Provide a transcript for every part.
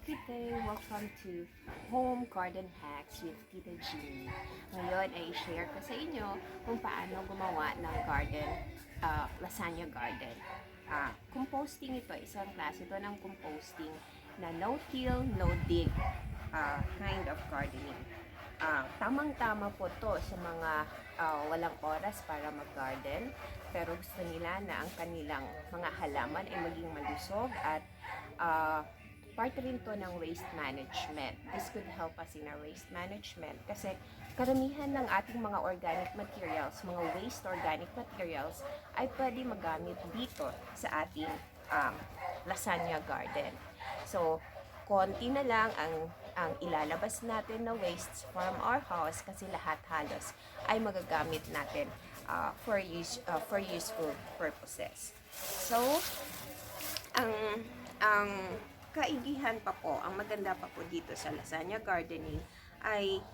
good day! Welcome to Home Garden Hacks with Tita G. Ngayon ay share ko sa inyo kung paano gumawa ng lasagna garden. Composting ito, isang klase ito ng composting na no-till, no-dig kind of gardening. Tamang-tama po to sa mga walang oras para mag-garden, pero gusto nila na ang kanilang mga halaman ay maging malusog at part rin to ng waste management. This could help us in our waste management kasi karamihan ng ating mga organic materials, mga waste organic materials ay pwede magamit dito sa ating lasagna garden. So, konti na lang ang ilalabas natin na wastes from our house kasi lahat halos ay magagamit natin for useful purposes. So, ang kaigihan pa po, ang maganda pa po dito sa lasagna gardening ay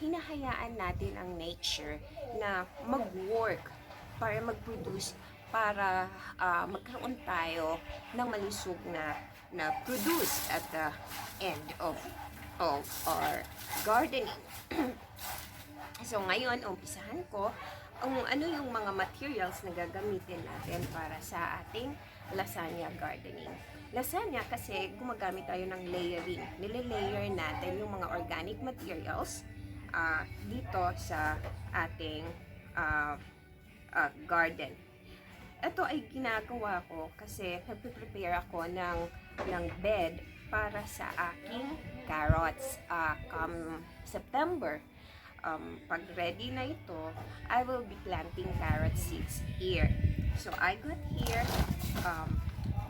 hinahayaan natin ang nature na mag-work para mag-produce, para magkaroon tayo ng malusog na produce at the end of our gardening. So ngayon, umpisahan ko ano yung mga materials na gagamitin natin para sa ating lasagna gardening. Lasagna kasi gumagamit tayo ng layering. Nile-layer natin yung mga organic materials dito sa ating garden. Ito ay ginagawa ko kasi nagpe-prepare ako ng bed para sa aking carrots come September. Pag ready na ito, I will be planting carrot seeds here. So I got here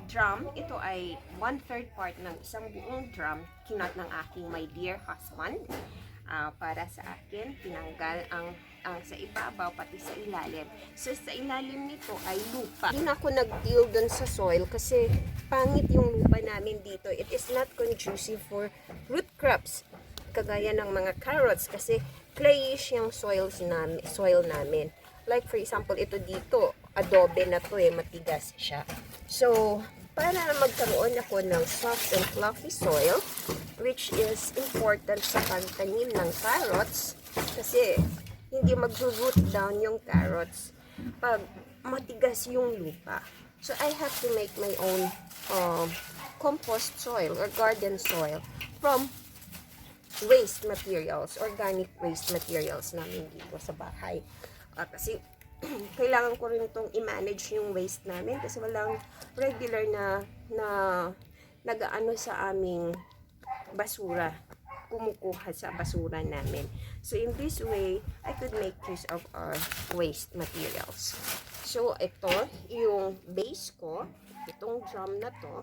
drum. Ito ay 1/3 part ng isang buong drum kinat ng aking my dear husband para sa akin. Tinanggal ang sa ibabaw pati sa ilalim. So sa ilalim nito ay lupa. Hindi na ako nag-till dun sa soil kasi pangit yung lupa namin dito. It is not conducive for root crops kagaya ng mga carrots kasi clayish yung soil namin. Like for example, ito dito, adobe na to matigas siya. So, para magkaroon ako ng soft and fluffy soil, which is important sa pagtanim ng carrots, kasi hindi mag-root down yung carrots pag matigas yung lupa. So, I have to make my own compost soil or garden soil from waste materials, organic waste materials namin dito sa bahay. Kasi kailangan ko rin itong i-manage yung waste namin kasi walang regular na nag-aano sa aming basura, kumukuha sa basura namin. So in this way, I could make use of our waste materials. So ito yung base ko, itong drum na to.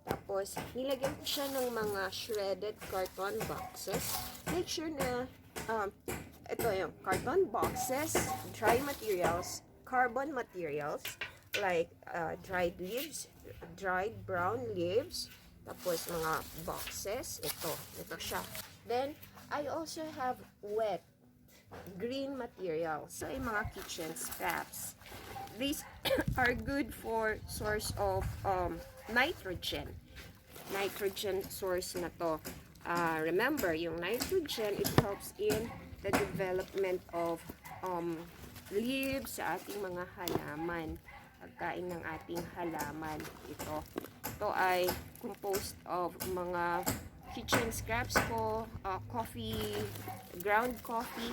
Tapos, nilagyan ko siya ng mga shredded carton boxes. Make sure na, ito yung carton boxes, dry materials, carbon materials, like dried leaves, dried brown leaves, tapos mga boxes, ito siya. Then, I also have wet green materials. So, yung mga kitchen scraps. These are good for source of nitrogen source na to. Remember, yung nitrogen, it helps in the development of leaves sa ating mga halaman, pagkain ng ating halaman. Ito ay composed of mga kitchen scraps ko, ground coffee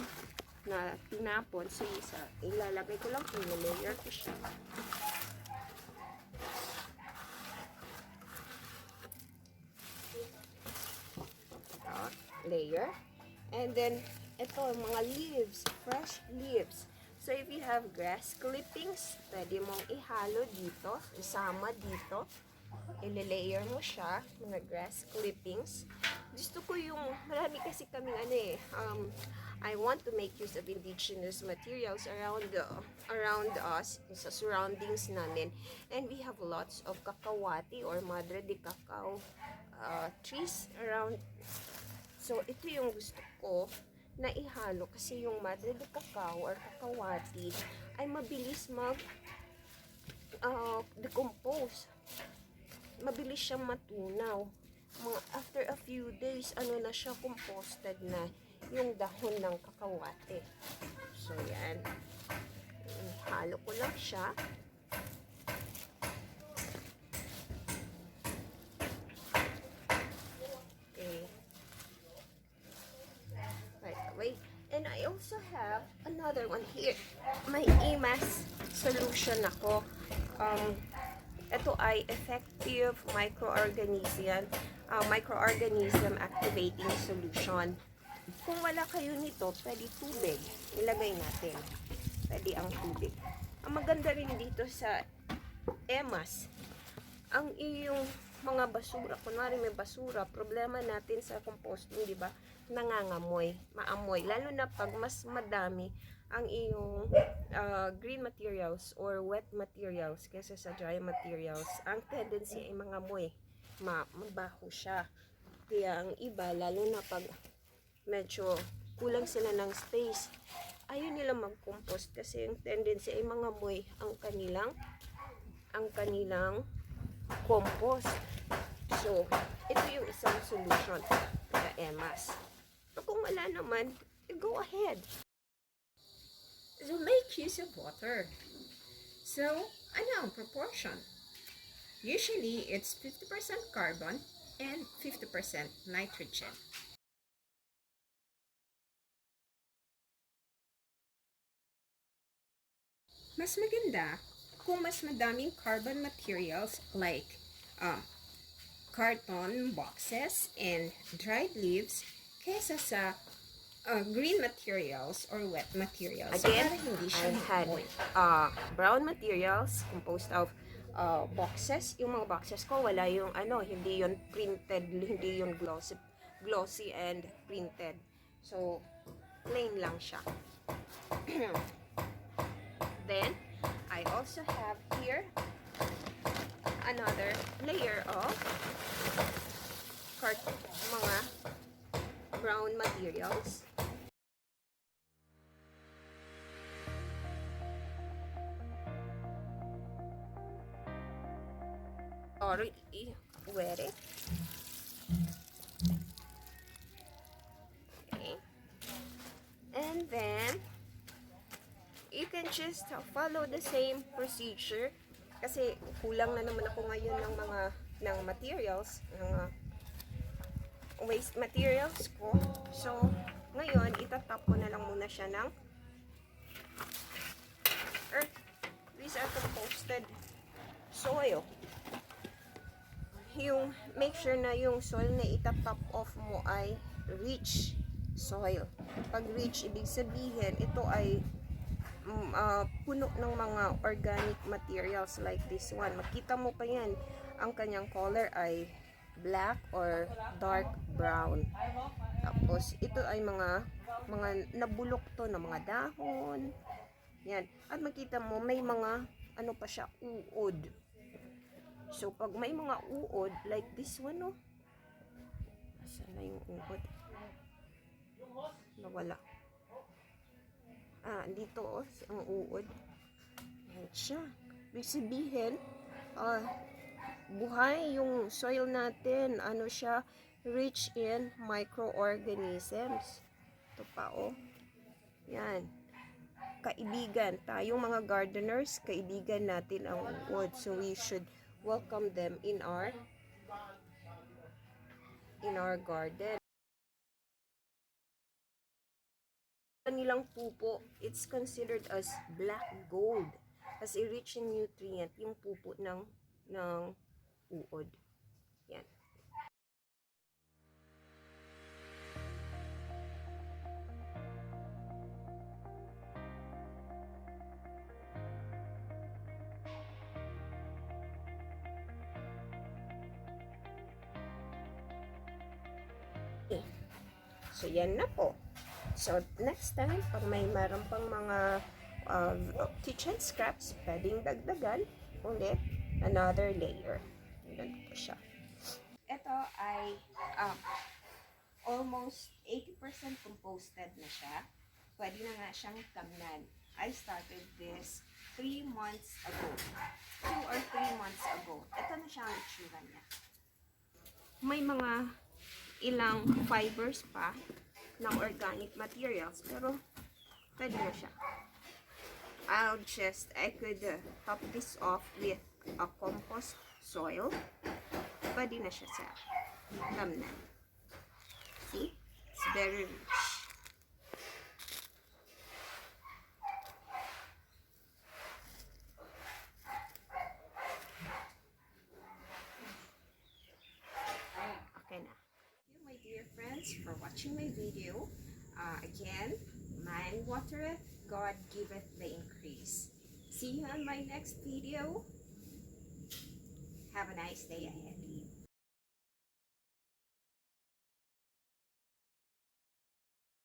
na tinapon. So, ilalagay ko lang, i-layer ko siya. Layer. And then, ito, mga leaves, fresh leaves. So, if you have grass clippings, pwede mong ihalo dito, isama dito. I-layer mo siya, mga grass clippings. Gusto ko yung, marami kasi kaming I want to make use of indigenous materials around us, sa surroundings namin. And we have lots of cacahuate or madre de cacao trees around. So, ito yung gusto ko na ihalo kasi yung madre de cacao or cacahuate ay mabilis decompose. Mabilis siyang matunaw. mga after a few days, ano na siya, composted na yung dahon ng kakawate. So, yan. Halo ko lang siya. Okay. Right away. And I also have another one here. May EMAS solution ako. Ito ay effective microorganism activating solution. Kung wala kayo nito, pwede tubig. Ilagay natin. Pwede ang tubig. Ang maganda rin dito sa EMAS, ang iyong mga basura, kunwari may basura, problema natin sa composting, di ba? Nangangamoy, maamoy. Lalo na pag mas madami ang iyong green materials or wet materials kaysa sa dry materials, ang tendency ay mangamoy. Mabaho siya. Kaya ang iba, lalo na pag medyo kulang sila ng space, ayaw nila mag-compost kasi yung tendency ay mangamoy ang kanilang compost. So, ito yung isang solution sa EMAS. So, kung wala naman, go ahead. So, make use of water. So, ano ang proportion? Usually, it's 50% carbon and 50% nitrogen. Mas maganda kung mas madaming carbon materials like carton boxes and dried leaves kaysa sa green materials or wet materials. Again, I had brown materials composed of boxes. Yung mga boxes ko, wala yung hindi yon printed, hindi yon glossy and printed. So, plain lang siya. Then, I also have here another layer of mga brown materials. Already wet it. Okay. And then, you can just follow the same procedure kasi kulang na naman ako ngayon ng materials, ng waste materials ko. So, ngayon, itatap ko na lang muna siya ng earth. These are composted soil. Make sure na yung soil na itatap off mo ay rich soil. Pag rich, ibig sabihin, ito ay puno ng mga organic materials like this one. Makita mo pa yan, ang kanyang color ay black or dark brown. Tapos, ito ay mga nabulok to na mga dahon. Yan. At makita mo, may mga, pa siya, uod. So, pag may mga uod, like this one, no? Saan na yung uod? Nawala. Dito, ang uod. Yan siya. Ibig sabihin, buhay yung soil natin. Ano siya? Rich in microorganisms. Ito pa, Yan. Kaibigan. Tayong mga gardeners, kaibigan natin ang uod. So, we should welcome them in our garden. Kanilang pupo, it's considered as black gold kasi rich in nutrient yung pupo ng uod. Yan. Okay. So, yan na po. So, next time, pag may meron pang mga kitchen scraps, pwedeng dagdagan ulit another layer. Ganito siya. Ito ay almost 80% composted na siya. Pwede na nga siyang tamnan. I started this 3 months ago. 2 or 3 months ago. Ito na siya ang itsura niya. may mga ilang fibers pa ng organic materials, pero pwede na siya. I could top this off with a compost soil. Pwede na siya sa thumbnail. See? It's very rich. Okay na. Thank you, my dear friends, for watching my video. Again, man watereth, God giveth the increase. See you on my next video. Have a nice day ahead.